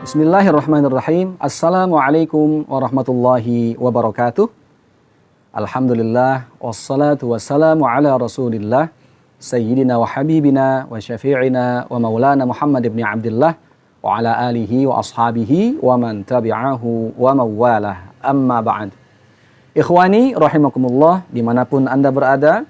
Bismillahirrahmanirrahim. Assalamualaikum warahmatullahi wabarakatuh. Alhamdulillah wassalatu wassalamu ala Rasulillah sayyidina wa habibina wa syafi'ina wa maulana Muhammad ibn Abdullah wa ala alihi wa ashabihi wa man tabi'ahu wa mawalah. Amma ba'd. Ikhwani rahimakumullah, dimanapun Anda berada,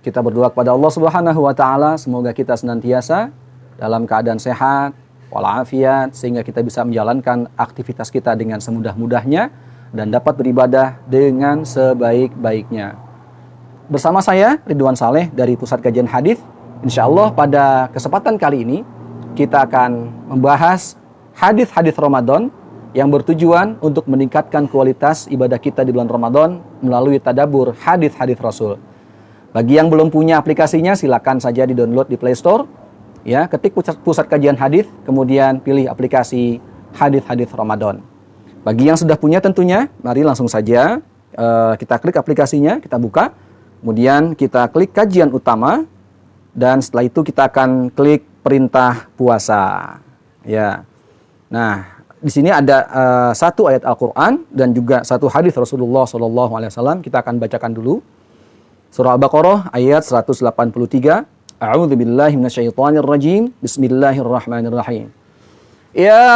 kita berdoa kepada Allah Subhanahu wa taala semoga kita senantiasa dalam keadaan sehat walafiat, sehingga kita bisa menjalankan aktivitas kita dengan semudah-mudahnya dan dapat beribadah dengan sebaik-baiknya. Bersama saya Ridwan Saleh dari Pusat Kajian Hadis. Insyaallah pada kesempatan kali ini kita akan membahas hadis-hadis Ramadan yang bertujuan untuk meningkatkan kualitas ibadah kita di bulan Ramadan melalui tadabbur hadis-hadis Rasul. Bagi yang belum punya aplikasinya, silakan saja di-download di Play Store. Ya, ketik pusat kajian hadis, kemudian pilih aplikasi hadis-hadis Ramadan. Bagi yang sudah punya tentunya, mari langsung saja kita klik aplikasinya, kita buka, kemudian kita klik kajian utama, dan setelah itu kita akan klik perintah puasa. Ya, nah di sini ada satu ayat Al-Quran dan juga satu hadis Rasulullah SAW. Kita akan bacakan dulu. Surah Al-Baqarah ayat 183. A'udzu billahi minasyaitonir rajim. Bismillahirrahmanirrahim. Ya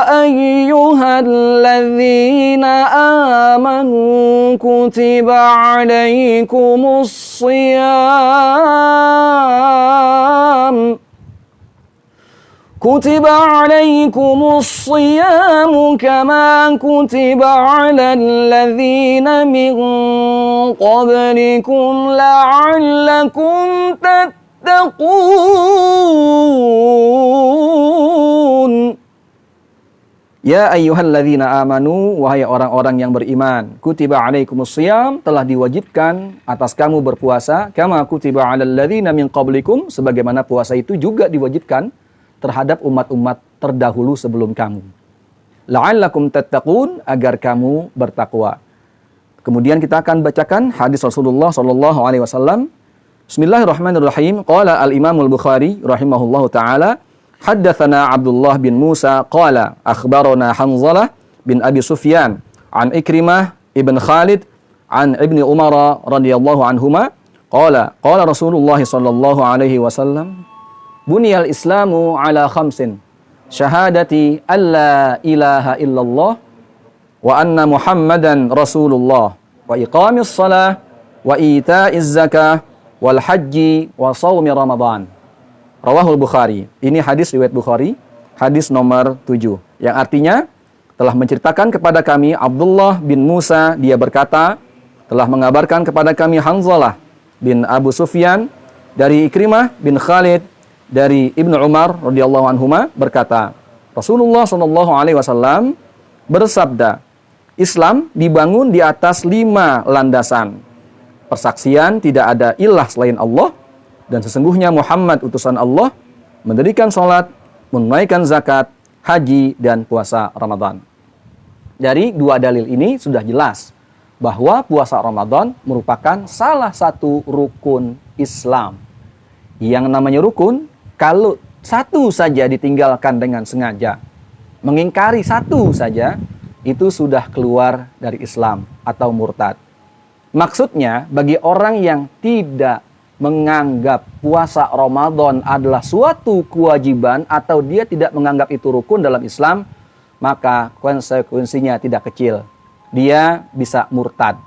ayyuhalladzina amanu kutiba 'alaikumus shiyam كتب عليكم الصيام كما كتب على الذين من قبلكم لعلكم تتقون. Ya ayyuhalladzina amanu, wahai orang-orang yang beriman, kutiba alaikumus shiyam, telah diwajibkan atas kamu berpuasa, kama kutiba alal ladzina min qablikum, sebagaimana puasa itu juga diwajibkan terhadap umat-umat terdahulu sebelum kamu. La'allakum tattaqun, agar kamu bertakwa. Kemudian kita akan bacakan hadis Rasulullah sallallahu alaihi wasallam. Bismillahirrahmanirrahim. Qala al-Imam al-Bukhari rahimahullahu taala, haddatsana Abdullah bin Musa qala akhbarana Hanzalah bin Abi Sufyan an Ikrimah ibn Khalid an Ibnu Umar radhiyallahu anhuma qala qala Rasulullah sallallahu alaihi wasallam, Buniyal Islamu ala khamsin, syahadati alla ilaha illallah wa anna Muhammadan Rasulullah wa iqamis salah wa ita'iz zakah wal haji wa sawmi Ramadan. Rawahul Bukhari. Ini hadis riwayat Bukhari, hadis nomor 7. Yang artinya telah menceritakan kepada kami Abdullah bin Musa, dia berkata, telah mengabarkan kepada kami Hanzalah bin Abu Sufyan dari Ikrimah bin Khalid dari Ibnu Umar radhiyallahu anhuma berkata, Rasulullah sallallahu alaihi wasallam bersabda, Islam dibangun di atas 5 landasan. Persaksian tidak ada ilah selain Allah, dan sesungguhnya Muhammad utusan Allah, mendirikan salat, menunaikan zakat, haji, dan puasa Ramadan. Dari 2 dalil ini sudah jelas bahwa puasa Ramadan merupakan salah satu rukun Islam. Yang namanya rukun, kalau satu saja ditinggalkan dengan sengaja, mengingkari satu saja, itu sudah keluar dari Islam atau murtad. Maksudnya, bagi orang yang tidak menganggap puasa Ramadan adalah suatu kewajiban atau dia tidak menganggap itu rukun dalam Islam, maka konsekuensinya tidak kecil. Dia bisa murtad,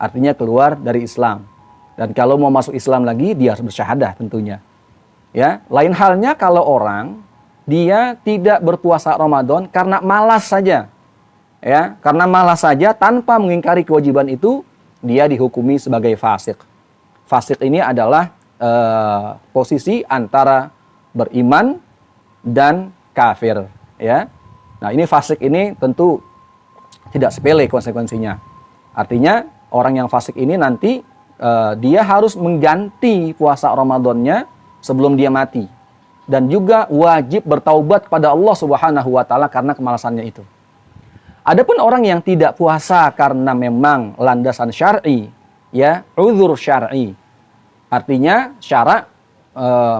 artinya keluar dari Islam. Dan kalau mau masuk Islam lagi, dia harus bersyahadah tentunya. Ya, lain halnya kalau orang dia tidak berpuasa Ramadan karena malas saja. Ya, karena malas saja tanpa mengingkari kewajiban itu, dia dihukumi sebagai fasik. Fasik ini adalah posisi antara beriman dan kafir, ya. Nah, ini fasik ini tentu tidak sepele konsekuensinya. Artinya orang yang fasik ini nanti dia harus mengganti puasa Ramadannya sebelum dia mati, dan juga wajib bertaubat kepada Allah Subhanahu wa taala karena kemalasannya itu. Adapun orang yang tidak puasa karena memang landasan syar'i, ya, uzur syar'i. Artinya syarak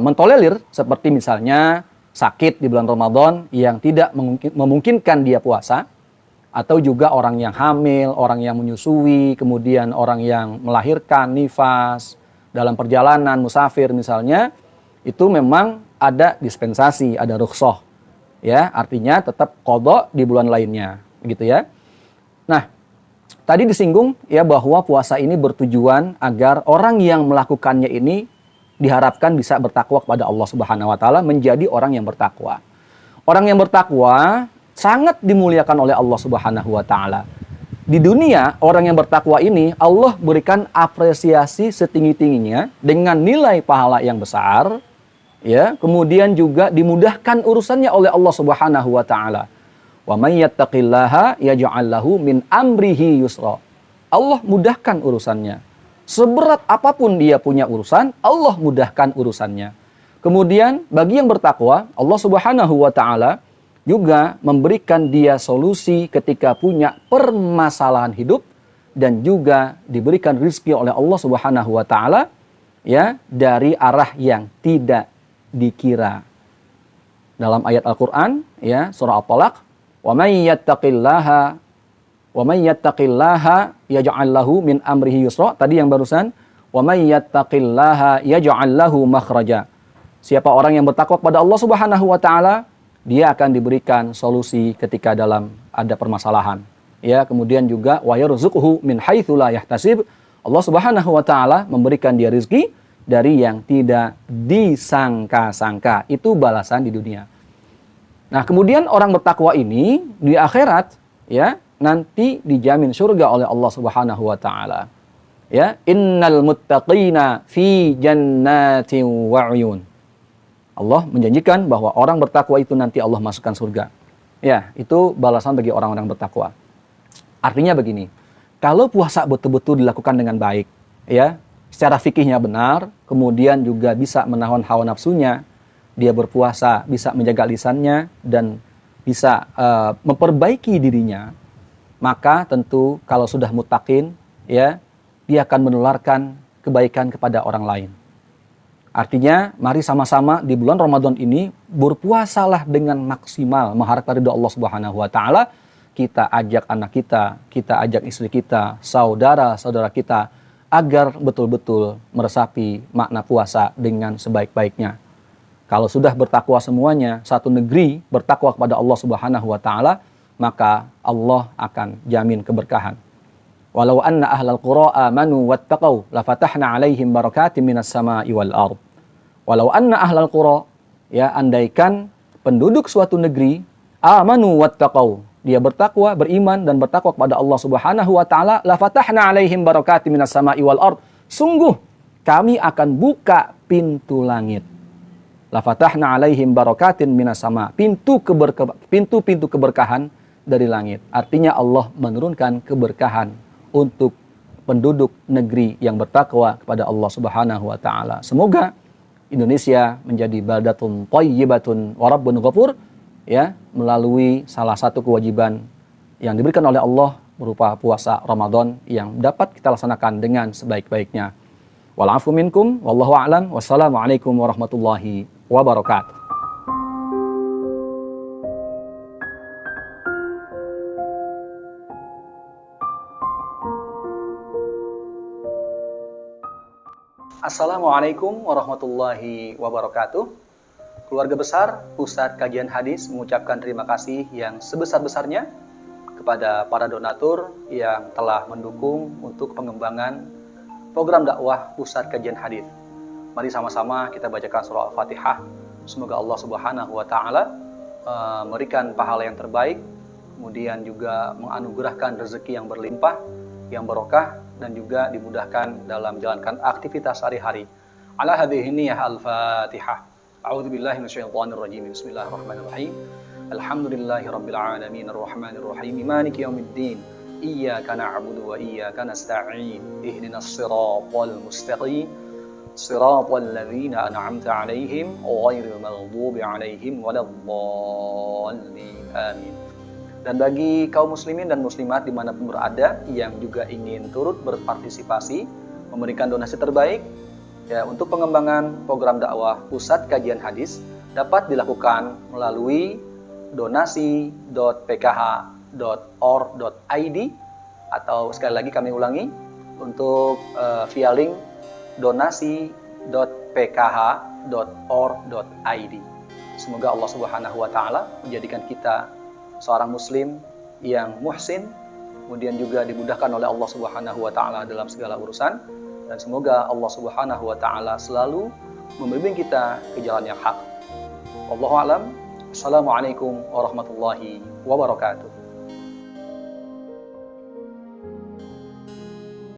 mentolerir, seperti misalnya sakit di bulan Ramadan yang tidak memungkinkan dia puasa, atau juga orang yang hamil, orang yang menyusui, kemudian orang yang melahirkan, nifas, dalam perjalanan, musafir misalnya, itu memang ada dispensasi, ada rukhsah. Ya, artinya tetap qadha di bulan lainnya, begitu ya. Nah, tadi disinggung ya bahwa puasa ini bertujuan agar orang yang melakukannya ini diharapkan bisa bertakwa kepada Allah Subhanahu wa taala, menjadi orang yang bertakwa. Orang yang bertakwa sangat dimuliakan oleh Allah Subhanahu wa taala. Di dunia, orang yang bertakwa ini Allah berikan apresiasi setinggi-tingginya dengan nilai pahala yang besar, ya. Kemudian juga dimudahkan urusannya oleh Allah Subhanahu wa taala. Wa may yattaqillaha yaj'al lahu min amrihi yusra. Allah mudahkan urusannya. Seberat apapun dia punya urusan, Allah mudahkan urusannya. Kemudian bagi yang bertakwa, Allah Subhanahu wa taala juga memberikan dia solusi ketika punya permasalahan hidup, dan juga diberikan rezeki oleh Allah Subhanahu wa taala ya dari arah yang tidak dikira. Dalam ayat Al-Qur'an ya, surah At-Talaq, wa may yattaqillaha yaj'al lahu min amrihi yusra. Tadi yang barusan, wa may yattaqillaha yaj'al lahu makhraja. Siapa orang yang bertakwa kepada Allah Subhanahu wa taala, dia akan diberikan solusi ketika dalam ada permasalahan. Ya, kemudian juga wa yarzuquhu min haitsu la yahtasib. Allah Subhanahu wa taala memberikan dia rezeki dari yang tidak disangka-sangka. Itu balasan di dunia. Nah, kemudian orang bertakwa ini di akhirat ya nanti dijamin surga oleh Allah Subhanahu wa taala. Ya, innal muttaqina fi jannatin wa 'uyun. Allah menjanjikan bahwa orang bertakwa itu nanti Allah masukkan surga. Ya, itu balasan bagi orang-orang bertakwa. Artinya begini, kalau puasa betul-betul dilakukan dengan baik, ya, secara fikihnya benar, kemudian juga bisa menahan hawa nafsunya, dia berpuasa bisa menjaga lisannya dan bisa memperbaiki dirinya, maka tentu kalau sudah muttaqin, ya, dia akan menularkan kebaikan kepada orang lain. Artinya, mari sama-sama di bulan Ramadan ini berpuasalah dengan maksimal, mengharapkan ridho Allah Subhanahu wa taala. Kita ajak anak kita, kita ajak istri kita, saudara-saudara kita agar betul-betul meresapi makna puasa dengan sebaik-baiknya. Kalau sudah bertakwa semuanya, satu negeri bertakwa kepada Allah Subhanahu wa taala, maka Allah akan jamin keberkahan. Walau anna ahlal qura amanu wattaqau lafatahna 'alaihim barakatim minas sama'i wal ard. Walau anna ahlal qura, ya, andaikan penduduk suatu negeri amanu wattaqau, dia bertakwa, beriman dan bertakwa kepada Allah Subhanahu wa taala, lafatahna 'alaihim barakatim minas sama'i wal ard. Sungguh kami akan buka pintu langit. Lafatahna 'alaihim barakatin minas sama, pintu-pintu keberkahan dari langit. Artinya Allah menurunkan keberkahan untuk penduduk negeri yang bertakwa kepada Allah Subhanahu wa taala. Semoga Indonesia menjadi baldatun thayyibatun wa rabbun ghafur, ya, melalui salah satu kewajiban yang diberikan oleh Allah berupa puasa Ramadan yang dapat kita laksanakan dengan sebaik-baiknya. Wal 'afu minkum wallahu a'lam. Wassalamualaikum warahmatullahi wabarakatuh. Assalamualaikum warahmatullahi wabarakatuh. Keluarga besar Pusat Kajian Hadis mengucapkan terima kasih yang sebesar-besarnya kepada para donatur yang telah mendukung untuk pengembangan program dakwah Pusat Kajian Hadis. Mari sama-sama kita bacakan surah Al-Fatihah. Semoga Allah Subhanahu wa taala memberikan pahala yang terbaik, kemudian juga menganugerahkan rezeki yang berlimpah, yang barokah, dan juga dimudahkan dalam menjalankan aktivitas sehari-hari. Ala hadhihi niyyah al-Fatihah. A'udzu billahi minasyaitonir rajim. Bismillahirrahmanirrahim. Alhamdulillahirabbil alamin arrahmanir rahim maliki yaumiddin. Iyyaka na'budu wa iyyaka nasta'in. Ihdinas siratal mustaqim. Siratal ladzina an'amta 'alaihim ghairil maghdubi 'alaihim waladdallin. Amin. Dan bagi kaum muslimin dan muslimat dimanapun berada yang juga ingin turut berpartisipasi, memberikan donasi terbaik ya, untuk pengembangan program dakwah Pusat Kajian Hadis, dapat dilakukan melalui donasi.pkh.org.id, atau sekali lagi kami ulangi, untuk via link donasi.pkh.org.id. Semoga Allah Subhanahu wa taala menjadikan kita seorang muslim yang muhsin, kemudian juga dimudahkan oleh Allah Subhanahu wa taala dalam segala urusan, dan semoga Allah Subhanahu wa taala selalu membimbing kita ke jalan yang hak. Wallahu a'lam. Assalamualaikum warahmatullahi wabarakatuh.